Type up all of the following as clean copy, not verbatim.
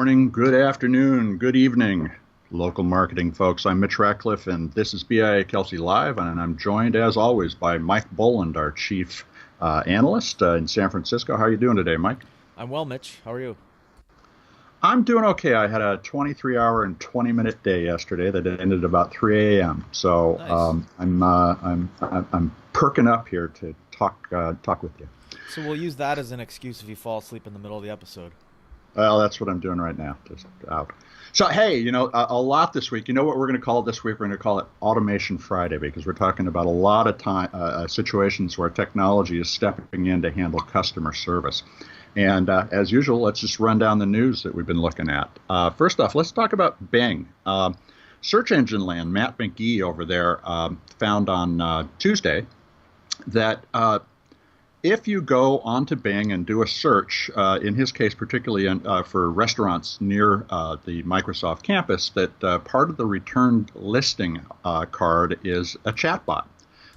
morning, good afternoon, good evening, local marketing folks. I'm Mitch Ratcliffe, and this is BIA Kelsey Live, and I'm joined, as always, by Mike Boland, our chief analyst in San Francisco. How are you doing today, Mike? I'm well, Mitch. How are you? I'm doing okay. I had a 23-hour and 20-minute day yesterday that ended about 3 a.m. So Nice. I'm perking up here to talk with you. So we'll use that as an excuse if you fall asleep in the middle of the episode. Well, that's what I'm doing right now, just out. So, hey, a lot this week. You know what we're going to call it this week? We're going to call it Automation Friday because we're talking about a lot of time situations where technology is stepping in to handle customer service. And as usual, let's just run down the news that we've been looking at. First off, let's talk about Bing. Search engine land, Matt McGee over there found on Tuesday that if you go onto Bing and do a search, in his case particularly for restaurants near the Microsoft campus, that part of the returned listing card is a chatbot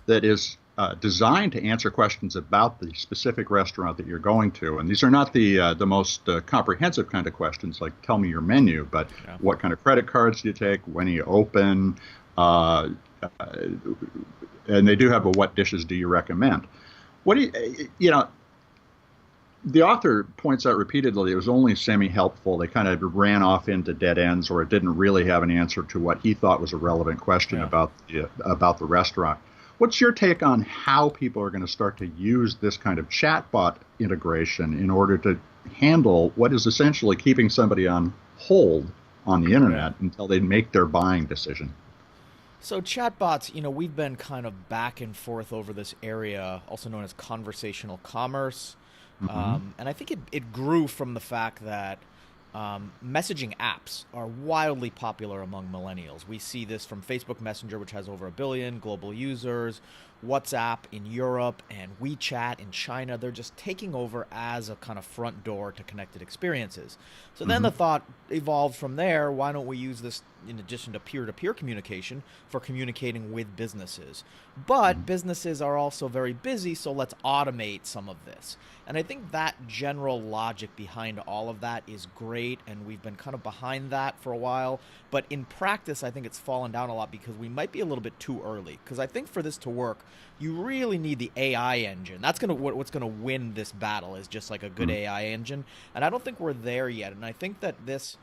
that is designed to answer questions about the specific restaurant that you're going to. And these are not the most comprehensive kind of questions like tell me your menu, but Yeah. what kind of credit cards do you take, when do you open, and they do have a what dishes do you recommend. What do the author points out repeatedly it was only semi-helpful. They kind of ran off into dead ends, or it didn't really have an answer to what he thought was a relevant question Yeah. about the restaurant. What's your take on how people are going to start to use this kind of chatbot integration in order to handle what is essentially keeping somebody on hold on the Yeah. internet until they make their buying decision? So chatbots, we've been kind of back and forth over this area, also known as conversational commerce. Hmm. And I think it grew from the fact that messaging apps are wildly popular among millennials. We see this from Facebook Messenger, which has over 1 billion global users, WhatsApp in Europe, and WeChat in China. They're just taking over as a kind of front door to connected experiences. So then Hmm. the thought evolved from there, why don't we use this in addition to peer-to-peer communication for communicating with businesses? But businesses are also very busy, so let's automate some of this. And I think that general logic behind all of that is great, and we've been kind of behind that for a while. But in practice, I think it's fallen down a lot because we might be a little bit too early. Because I think for this to work, you really need the AI engine. That's what's gonna win this battle is just like a good AI engine. And I don't think we're there yet. And I think that this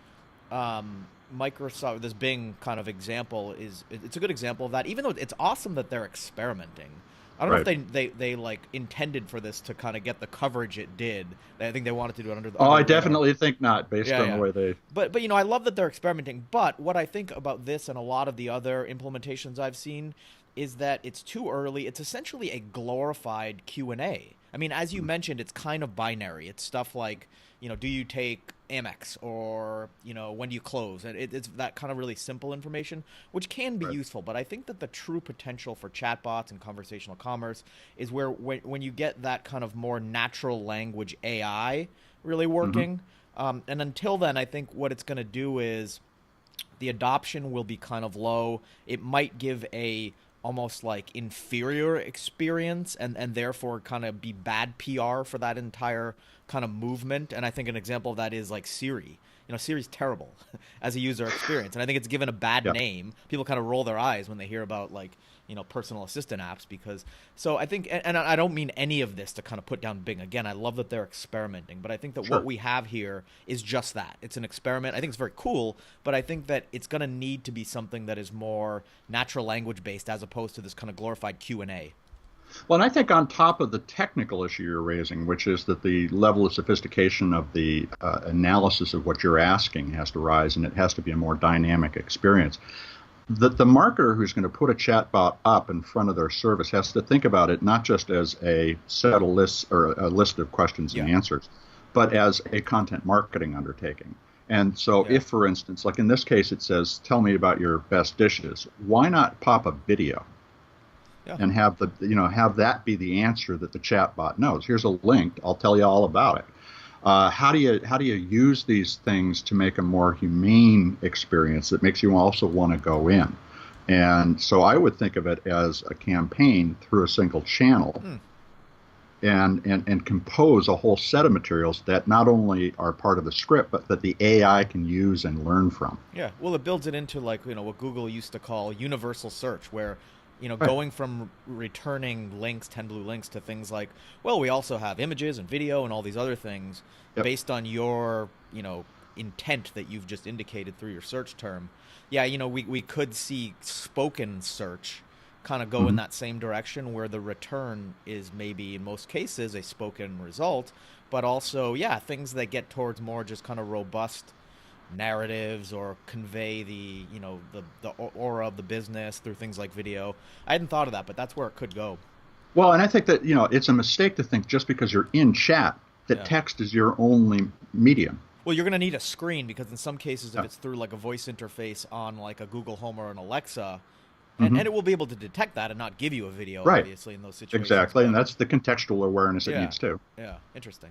Microsoft, this Bing kind of example it's a good example of that. Even though it's awesome that they're experimenting. I don't know Right. if they like intended for this to kind of get the coverage it did. I think they wanted to do it Oh, under I the radar. definitely think not, based Yeah, on the yeah. way they. But I love that they're experimenting. But what I think about this and a lot of the other implementations I've seen is that it's too early. It's essentially a glorified Q&A. I mean, as you mentioned, it's kind of binary. It's stuff like, do you take Amex or, when do you close? And it's that kind of really simple information, which can be Right. useful. But I think that the true potential for chatbots and conversational commerce is where when you get that kind of more natural language AI really Hmm. working. And until then, I think what it's going to do is the adoption will be kind of low. It might give a almost like inferior experience and therefore kind of be bad PR for that entire kind of movement. And I think an example of that is like Siri. Siri's terrible as a user experience, and I think it's given a bad Yeah. name. People kind of roll their eyes when they hear about like personal assistant apps because. So I think, and I don't mean any of this to kind of put down Bing. Again, I love that they're experimenting, but I think that what Sure. we have here is just that. It's an experiment. I think it's very cool, but I think that it's going to need to be something that is more natural language based as opposed to this kind of glorified Q&A. Well, and I think on top of the technical issue you're raising, which is that the level of sophistication of the analysis of what you're asking has to rise, and it has to be a more dynamic experience. That the marketer who's going to put a chatbot up in front of their service has to think about it not just as a set of lists or a list of questions and Yeah. answers, but as a content marketing undertaking. And so, Yeah. if, for instance, like in this case, it says, "Tell me about your best dishes," why not pop a video Yeah. and have that be the answer that the chatbot knows? Here's a link. I'll tell you all about it. How do you use these things to make a more humane experience that makes you also want to go in? And so I would think of it as a campaign through a single channel, Hmm. and compose a whole set of materials that not only are part of the script, but that the AI can use and learn from. Yeah, well, it builds it into like what Google used to call universal search, where Right. going from returning links, 10 blue links, to things like, well, we also have images and video and all these other things Yep. based on your intent that you've just indicated through your search term. Yeah, we could see spoken search kind of go in Hmm. that same direction where the return is maybe in most cases a spoken result, but also, yeah, things that get towards more just kind of robust narratives or convey the aura of the business through things like video. I hadn't thought of that, but that's where it could go. Well, and I think that it's a mistake to think just because you're in chat that Yeah. text is your only medium. Well, you're going to need a screen because in some cases, if Yeah. it's through like a voice interface on like a Google Home or an Alexa, and Hmm. it will be able to detect that and not give you a video, Right. obviously, in those situations. Exactly, and But that's the contextual awareness it yeah, needs too. yeah, interesting.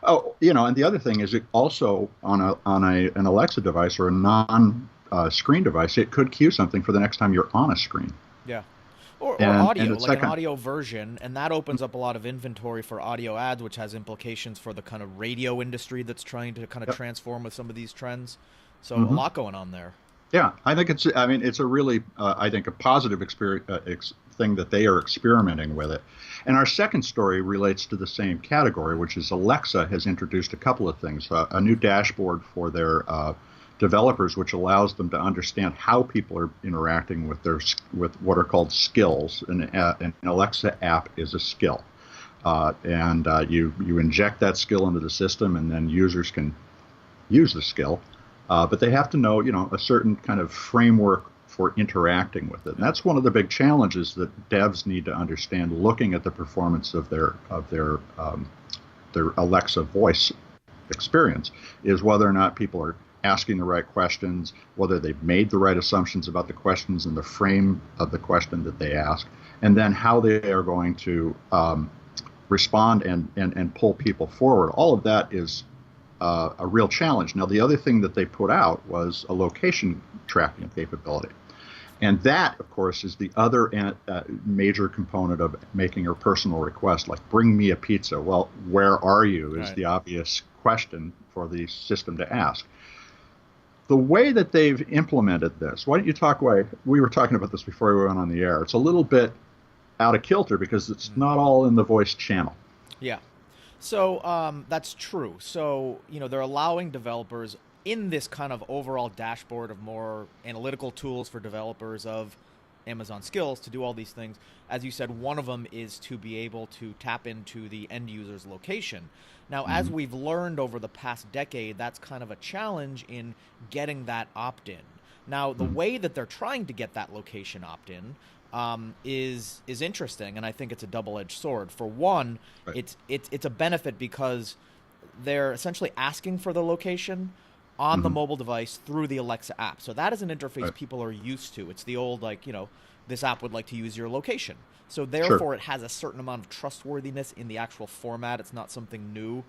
Oh, and the other thing is it also on an Alexa device or a non screen device, it could cue something for the next time you're on a screen. Yeah. Or And audio, it's like that an kind. audio version, and that opens up a lot of inventory for audio ads, which has implications for the kind of radio industry that's trying to kind of Yep. transform with some of these trends. So a Hmm. lot going on there. Yeah, I think it's. I mean, it's a really, I think, a positive thing that they are experimenting with it. And our second story relates to the same category, which is Alexa has introduced a couple of things: a new dashboard for their developers, which allows them to understand how people are interacting with with what are called skills. An Alexa app is a skill, and you inject that skill into the system, and then users can use the skill, but they have to know, a certain kind of framework for interacting with it. And Yeah. that's one of the big challenges that devs need to understand, looking at the performance of their Alexa voice experience, is whether or not people are asking the right questions, whether they've made the right assumptions about the questions and the frame of the question that they ask, and then how they are going to respond and pull people forward. All of that is a real challenge. Now, the other thing that they put out was a location tracking capability. And that, of course, is the other major component of making a personal request, like bring me a pizza. Well, where are you is Right. the obvious question for the system to ask. The way that they've implemented this, why don't you talk away? We were talking about this before we went on the air. It's a little bit out of kilter because it's not all in the voice channel. Yeah. So that's true. So, they're allowing developers in this kind of overall dashboard of more analytical tools for developers of Amazon skills to do all these things. As you said, one of them is to be able to tap into the end user's location. Now, as Mhm. we've learned over the past decade, that's kind of a challenge in getting that opt-in. Now, the Mhm. way that they're trying to get that location opt-in is interesting, and I think it's a double-edged sword. For one, Right. it's a benefit because they're essentially asking for the location on the Mhm. mobile device through the Alexa app. So that is an interface Right. people are used to. It's the old, like, this app would like to use your location. So Sure. therefore, it has a certain amount of trustworthiness in the actual format. It's not something new,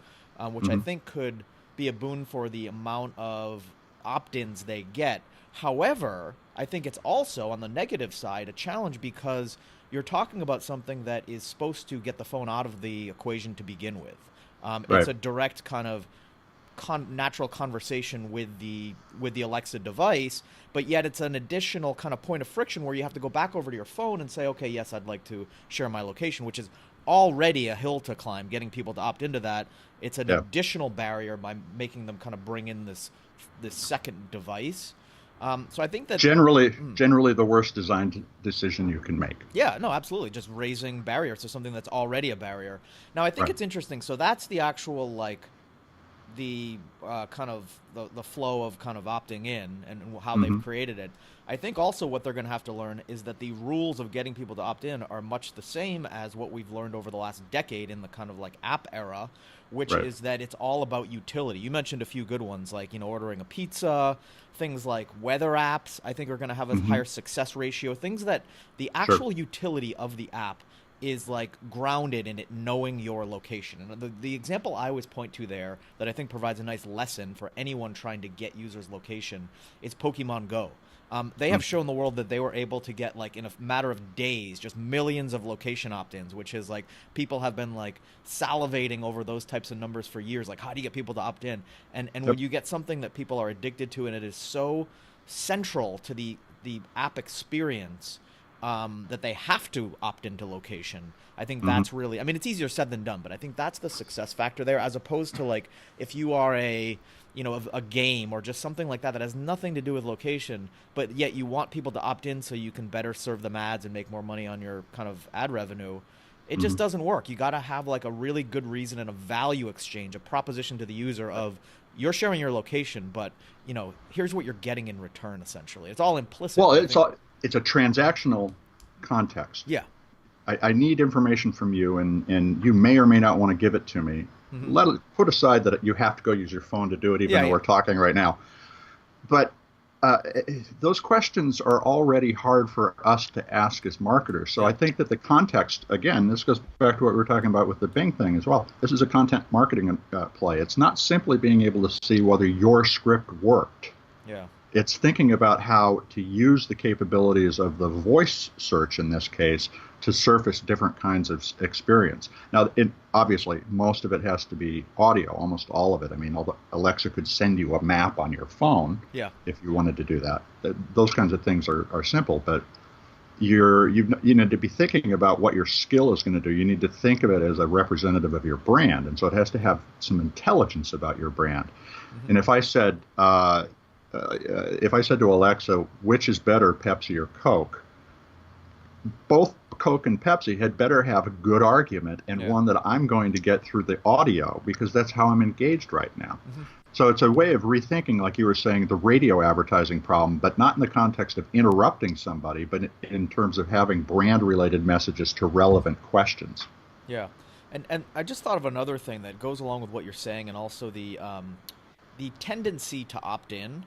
which I Mhm. think could be a boon for the amount of opt-ins they get. However, I think it's also, on the negative side, a challenge because you're talking about something that is supposed to get the phone out of the equation to begin with. It's Right. a direct kind of natural conversation with the Alexa device, but yet it's an additional kind of point of friction where you have to go back over to your phone and say, okay, yes, I'd like to share my location, which is already a hill to climb. Getting people to opt into that, it's an Yeah. additional barrier by making them kind of bring in this second device. So I think that Generally, the worst design decision you can make. yeah, no, absolutely. Just raising barriers to something that's already a barrier. Now, I think Right. it's interesting. So that's the actual, like, the kind of the flow of kind of opting in and how they've Hmm. created it. I think also what they're going to have to learn is that the rules of getting people to opt in are much the same as what we've learned over the last decade in the kind of like app era, which Right. is that it's all about utility. You mentioned a few good ones like, ordering a pizza, things like weather apps, I think are going to have a Hmm. higher success ratio, things that the Sure. actual utility of the app is like grounded in it knowing your location. And the example I always point to there that I think provides a nice lesson for anyone trying to get users' location is Pokemon Go. They have shown the world that they were able to get, like, in a matter of days, just millions of location opt-ins, which is like people have been like salivating over those types of numbers for years. Like, how do you get people to opt in? And Yep. when you get something that people are addicted to, and it is so central to the app experience, that they have to opt into location. I think that's really, I mean, it's easier said than done, but I think that's the success factor there, as opposed to, like, if you are a game or just something like that that has nothing to do with location, but yet you want people to opt in so you can better serve them ads and make more money on your kind of ad revenue. It just doesn't work. You got to have, like, a really good reason and a value exchange, a proposition to the user of, you're sharing your location, but, here's what you're getting in return, essentially. It's all implicit. Well, it's a transactional context. Yeah. I need information from you, and you may or may not want to give it to me. Put aside that you have to go use your phone to do it, even though we're talking right now. But those questions are already hard for us to ask as marketers. So I think that the context, again, this goes back to what we were talking about with the Bing thing as well. This is a content marketing play. It's not simply being able to see whether your script worked. Yeah. It's thinking about how to use the capabilities of the voice search in this case to surface different kinds of experience. Now, obviously, most of it has to be audio, almost all of it. I mean, Alexa could send you a map on your phone if you wanted to do that. Those kinds of things are simple, but you need to be thinking about what your skill is going to do. You need to think of it as a representative of your brand, and so it has to have some intelligence about your brand. And if I said to Alexa, which is better, Pepsi or Coke, both Coke and Pepsi had better have a good argument, and one that I'm going to get through the audio, because that's how I'm engaged right now. So it's a way of rethinking, like you were saying, the radio advertising problem, but not in the context of interrupting somebody, but in terms of having brand-related messages to relevant questions. Yeah. And I just thought of another thing that goes along with what you're saying, and also the tendency to opt in.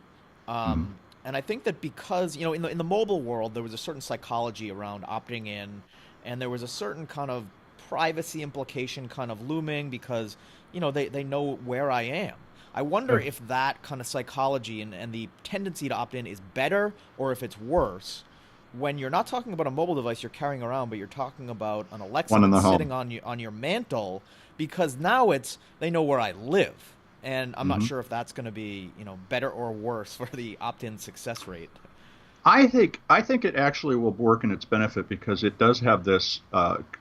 And I think that because, in the mobile world, there was a certain psychology around opting in, and there was a certain kind of privacy implication kind of looming because, they know where I am. I wonder if that kind of psychology and the tendency to opt in is better, or if it's worse when you're not talking about a mobile device you're carrying around, but you're talking about an Alexa that's sitting on your mantle, because now they know where I live. And I'm not sure if that's going to be, better or worse for the opt-in success rate. I think it actually will work in its benefit, because it does have this.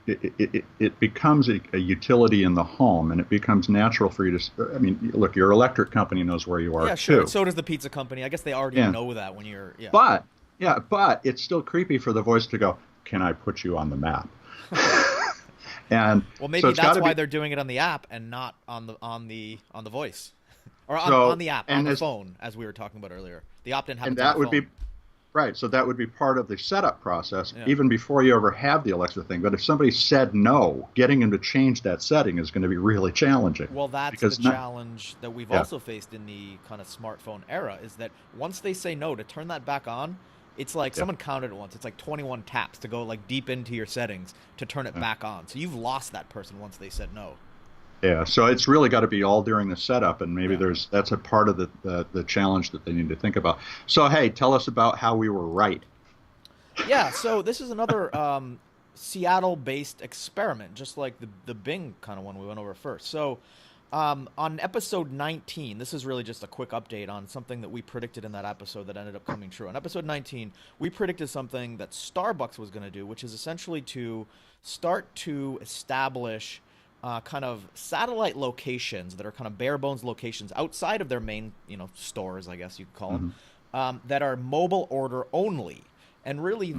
It becomes a utility in the home, and it becomes natural for you to. I mean, look, your electric company knows where you are. Yeah, sure. Too. So does the pizza company. I guess they already know that when you're. Yeah. But it's still creepy for the voice to go, "Can I put you on the map?" And well, maybe that's why they're doing it on the app and not on the voice, or on the app, on the phone, as we were talking about earlier. The opt-in happens on the phone. Be right. So that would be part of the setup process, even before you ever have the Alexa thing. But if somebody said no, getting them to change that setting is going to be really challenging. Well, that's the challenge that we've also faced in the kind of smartphone era, is that once they say no, to turn that back on, it's like someone counted it once. It's like 21 taps to go like deep into your settings to turn it back on. So you've lost that person once they said no. Yeah, so it's really got to be all during the setup, and maybe that's a part of the challenge that they need to think about. So hey, tell us about how we were right. Yeah, so this is another Seattle-based experiment, just like the Bing kind of one we went over first. So on episode 19, this is really just a quick update on something that we predicted in that episode that ended up coming true. On episode 19, we predicted something that Starbucks was going to do, which is essentially to start to establish kind of satellite locations that are kind of bare bones locations outside of their main, stores, I guess you could call them, that are mobile order only. And really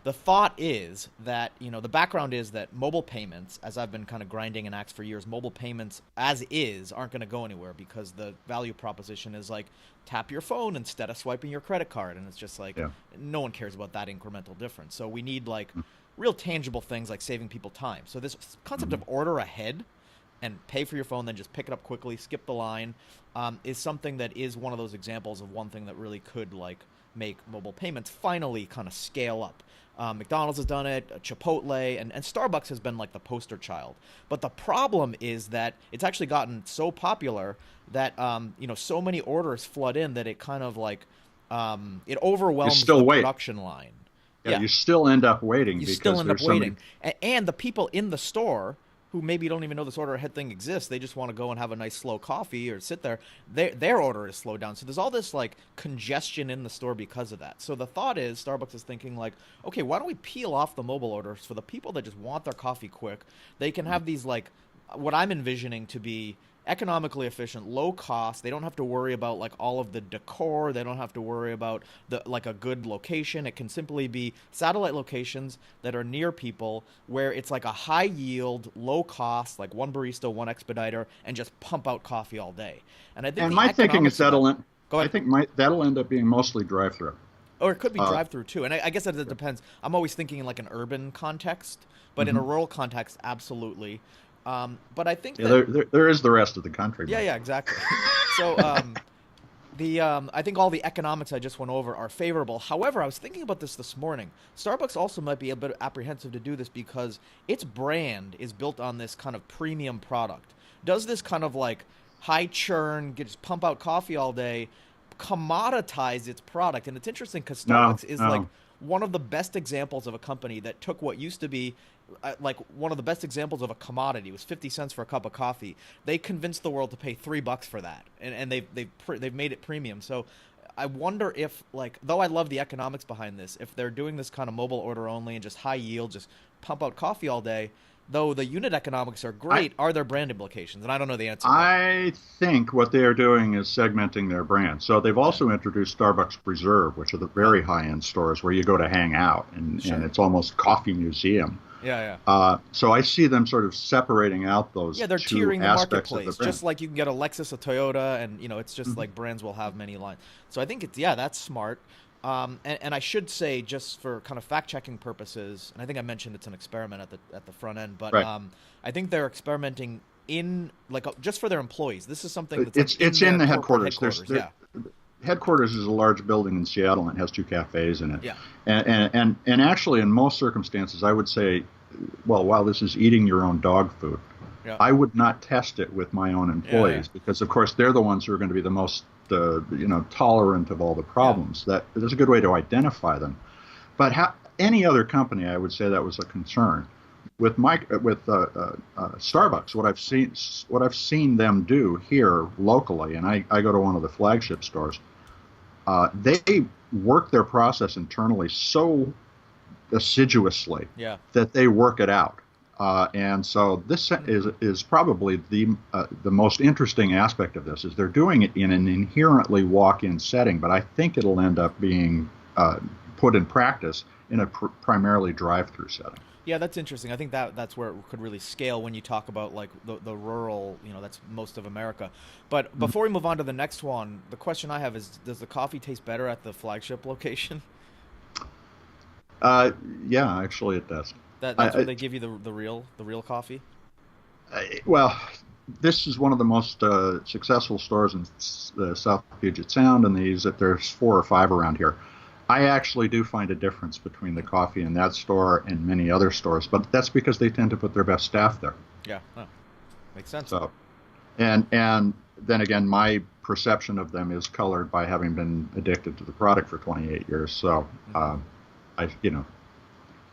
the thought is that, the background is that mobile payments, as I've been kind of grinding an axe for years, mobile payments as is aren't going to go anywhere, because the value proposition is like tap your phone instead of swiping your credit card. And it's just like, no one cares about that incremental difference. So we need like real tangible things like saving people time. So this concept of order ahead and pay for your phone, then just pick it up quickly, skip the line, is something that is one of those examples of one thing that really could like make mobile payments finally kind of scale up. McDonald's has done it, Chipotle, and Starbucks has been like the poster child. But the problem is that it's actually gotten so popular that so many orders flood in that it kind of like It overwhelms still the wait. production line. Yeah, you still end up waiting You because still end up there's so many. waiting. And the people in the store who maybe don't even know this order ahead thing exists, they just want to go and have a nice slow coffee or sit there. Their order is slowed down. So there's all this like congestion in the store because of that. So the thought is Starbucks is thinking like, okay, why don't we peel off the mobile orders for the people that just want their coffee quick? They can have these like what I'm envisioning to be economically efficient, low cost. They don't have to worry about like all of the decor. They don't have to worry about the like a good location. It can simply be satellite locations that are near people where it's like a high yield, low cost, like one barista, one expediter, and just pump out coffee all day. And I think And the my thinking is economics of that. Go I ahead. think that'll end up being mostly drive-through. Or it could be Uh, drive-through too. And I guess that it depends. I'm always thinking in like an urban context, but in a mhm. rural context, absolutely. But I think Yeah, that there is the rest of the country, yeah, man. yeah, exactly. So I think all the economics I just went over are favorable. However, I was thinking about this morning. Starbucks also might be a bit apprehensive to do this because its brand is built on this kind of premium product. Does this kind of like high churn, just pump out coffee all day, commoditize its product? And it's interesting because No, Starbucks is like no. one of the best examples of a company that took what used to be like one of the best examples of a commodity. It was 50 cents for a cup of coffee. They convinced the world to pay $3 for that, and they've made it premium. So I wonder if like though I love the economics behind this, if they're doing this kind of mobile order only and just high yield, just pump out coffee all day. Though the unit economics are I great, are there brand implications? And I don't know the answer, but I think what they are doing is segmenting their brand. So they've okay, also introduced Starbucks Reserve, which are the yeah, very high-end stores where you go to hang out, and sure, it's almost coffee museum. yeah, yeah. So I see them sort of separating out those Yeah, they're two tiering the aspects of the marketplace, brand. just like you can get a Lexus, a Toyota, and it's just Mhm. like brands will have many lines. So I think it's yeah, that's smart. And I should say, just for kind of fact checking purposes, and I think I mentioned it's an experiment at the front end, but Right. I think they're experimenting in like just for their employees. This is something that's like in It's in their the corporate headquarters. headquarters. Yeah, Headquarters is a large building in Seattle and it has two cafes in it. yeah, And actually, in most circumstances, I would say, well, while this is eating your own dog food, yeah, I would not test it with my own yeah, yeah, employees because, of course, they're the ones who are going to be the most, tolerant of all the yeah, problems. That there's a good way to identify them. But any other company, I would say that was a concern. With Starbucks, what I've seen them do here locally, and I go to one of the flagship stores. They work their process internally so assiduously yeah. that they work it out. And so this is probably the most interesting aspect of this is they're doing it in an inherently walk-in setting, but I think it'll end up being put in practice in a primarily drive-through setting. Yeah, that's interesting. I think that's where it could really scale when you talk about like the rural, that's most of America. But before we move on to the next one, the question I have is, does the coffee taste better at the flagship location? Uh, yeah, actually, it does. That's where they give you the real coffee? Well, this is one of the most successful stores in South Puget Sound, and there's 4 or 5 around here. I actually do find a difference between the coffee in that store and many other stores, but that's because they tend to put their best staff there. Yeah, huh. Makes sense. So, and then again, my perception of them is colored by having been addicted to the product for 28 years. So, I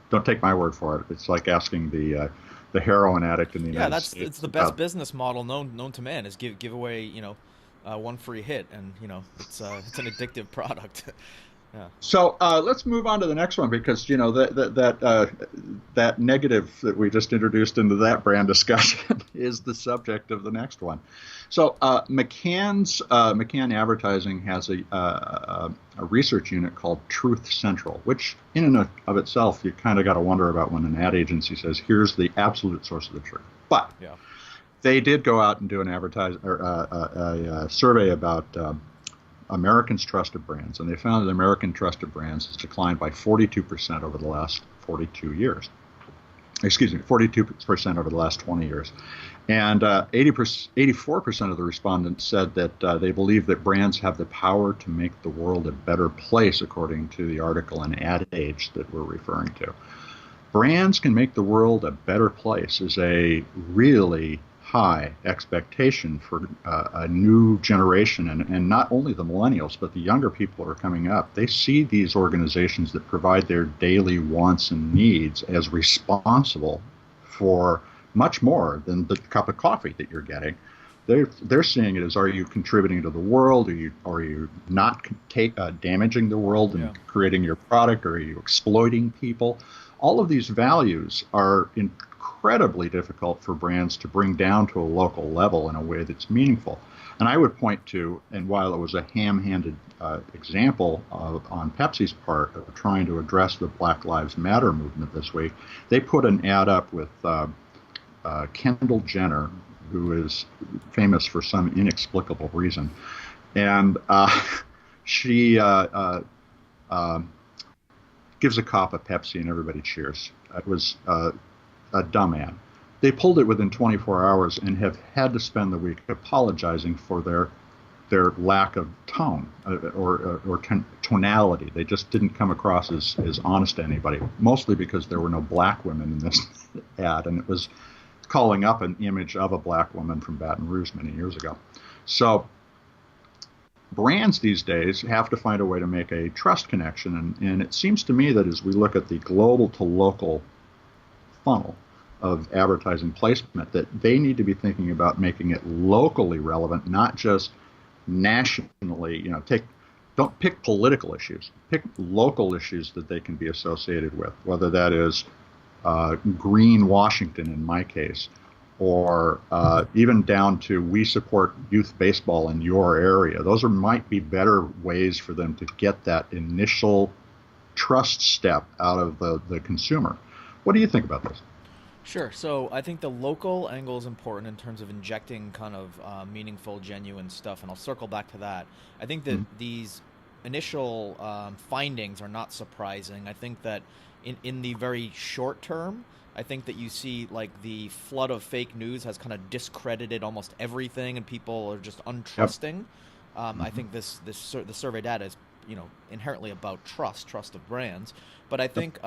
don't take my word for it. It's like asking the heroin addict in the Yeah, United it's States the best about. business model known to man is give away one free hit, and it's an addictive product. Yeah. So let's move on to the next one because that negative that we just introduced into that brand discussion is the subject of the next one. So McCann Advertising has a research unit called Truth Central, which in and of itself you kind of got to wonder about when an ad agency says here's the absolute source of the truth. But Yeah. they did go out and do an a survey about Americans' trusted brands, and they found that American trusted brands has declined by 42% over the last 42 years. Excuse me, 42% over the last 20 years. And 84% of the respondents said that they believe that brands have the power to make the world a better place, according to the article in Ad Age that we're referring to. Brands can make the world a better place is a really high expectation for a new generation, and not only the millennials, but the younger people who are coming up. They see these organizations that provide their daily wants and needs as responsible for much more than the cup of coffee that you're getting. They're seeing it as, are you contributing to the world? Are you not damaging the world and creating your product? Or are you exploiting people? All of these values are incredibly difficult for brands to bring down to a local level in a way that's meaningful. And I would point to, and while it was a ham-handed example on Pepsi's part of trying to address the Black Lives Matter movement this week, they put an ad up with Kendall Jenner, who is famous for some inexplicable reason. And she gives a cup of Pepsi and everybody cheers. It was a dumb ad. They pulled it within 24 hours and have had to spend the week apologizing for their lack of tone or tonality. They just didn't come across as honest to anybody, mostly because there were no black women in this ad, and it was calling up an image of a black woman from Baton Rouge many years ago. So brands these days have to find a way to make a trust connection, and it seems to me that as we look at the global to local funnel of advertising placement, that they need to be thinking about making it locally relevant, not just nationally. Don't pick political issues, pick local issues that they can be associated with, whether that is Green Washington in my case, or even down to we support youth baseball in your area. Those might be better ways for them to get that initial trust step out of the consumer. What do you think about this? Sure. So I think the local angle is important in terms of injecting kind of meaningful, genuine stuff, and I'll circle back to that. I think that these initial findings are not surprising. I think that in the very short term, I think that you see like the flood of fake news has kind of discredited almost everything, and people are just untrusting. I think the survey data is inherently about trust of brands, but I think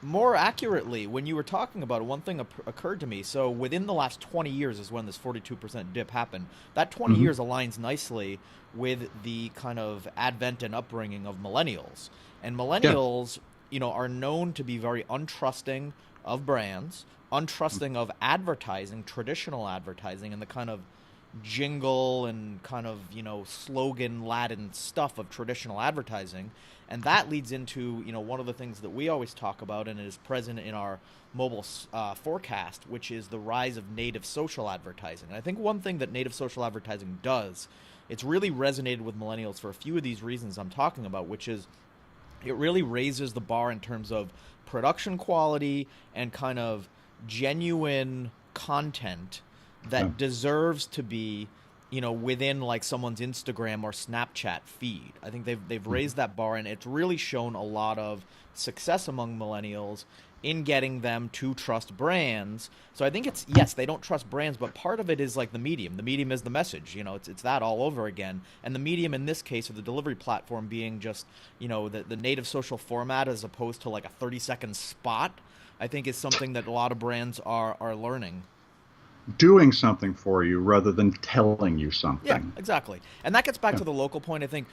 more accurately, when you were talking about it, one thing occurred to me. So within the last 20 years is when this 42% dip happened. That 20 years aligns nicely with the kind of advent and upbringing of millennials, and millennials are known to be very untrusting of brands, untrusting of advertising, traditional advertising, and the kind of jingle and kind of, slogan-laden stuff of traditional advertising. And that leads into, one of the things that we always talk about, and it is present in our mobile forecast, which is the rise of native social advertising. And I think one thing that native social advertising does, it's really resonated with millennials for a few of these reasons I'm talking about, which is it really raises the bar in terms of production quality and kind of genuine content that deserves to be, within like someone's Instagram or Snapchat feed. I think they've raised that bar, and it's really shown a lot of success among millennials in getting them to trust brands. So I think yes, they don't trust brands, but part of it is like the medium. The medium is the message. It's that all over again. And the medium in this case, or the delivery platform, being just, the native social format as opposed to like a 30-second spot, I think is something that a lot of brands are learning. Doing something for you rather than telling you something. Yeah, exactly. And that gets back to the local point. I think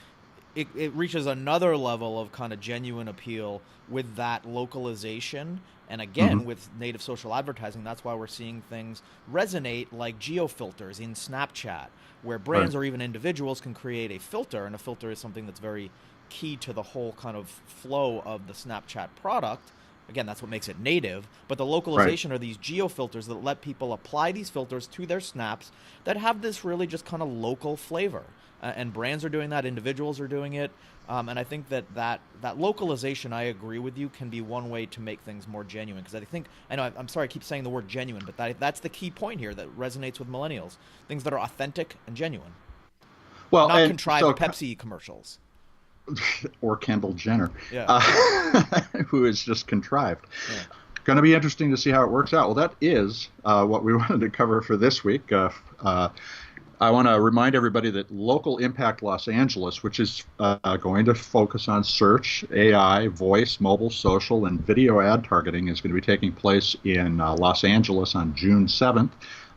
it reaches another level of kind of genuine appeal with that localization. And again, with native social advertising, that's why we're seeing things resonate like geofilters in Snapchat, where brands or even individuals can create a filter. And a filter is something that's very key to the whole kind of flow of the Snapchat product. Again, that's what makes it native. But the localization are these geofilters that let people apply these filters to their snaps that have this really just kind of local flavor. And brands are doing that. Individuals are doing it. And I think that localization, I agree with you, can be one way to make things more genuine. Because I know I'm sorry I keep saying the word genuine, but that's the key point here that resonates with millennials. Things that are authentic and genuine. Well, not contrived Pepsi commercials. Or Kendall Jenner, who is just contrived. Going to be interesting to see how it works out. Well, that is what we wanted to cover for this week. I want to remind everybody that Local Impact Los Angeles, which is going to focus on search, AI, voice, mobile, social, and video ad targeting, is going to be taking place in Los Angeles on June 7th.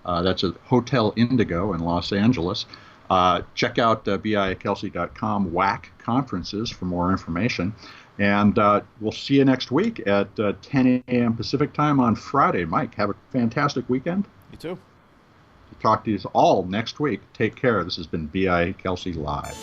That's at Hotel Indigo in Los Angeles. Check out BIAKelsey.com WAC conferences for more information. And we'll see you next week at 10 a.m. Pacific time on Friday. Mike, have a fantastic weekend. You too. Talk to you all next week. Take care. This has been BIA Kelsey Live.